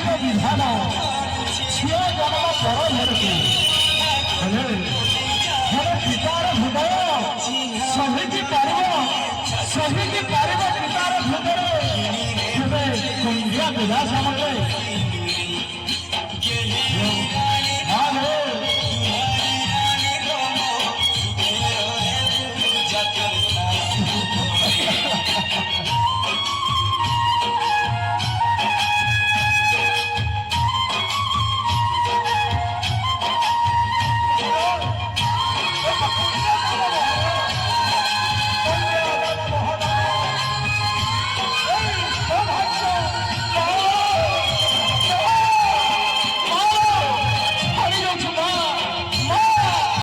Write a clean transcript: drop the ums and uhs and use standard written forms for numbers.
ମାଳିକ ବିଧାନ ଝିଅ ଜନ୍ମ ପର ଘରକୁ ହେଲେ ପିତାର ହୃଦୟ ସହିକି ପାରିବ ପିତାର ହୃଦୟ କେବେ ସନ୍ଧ୍ୟା ବିଧା ସମୟ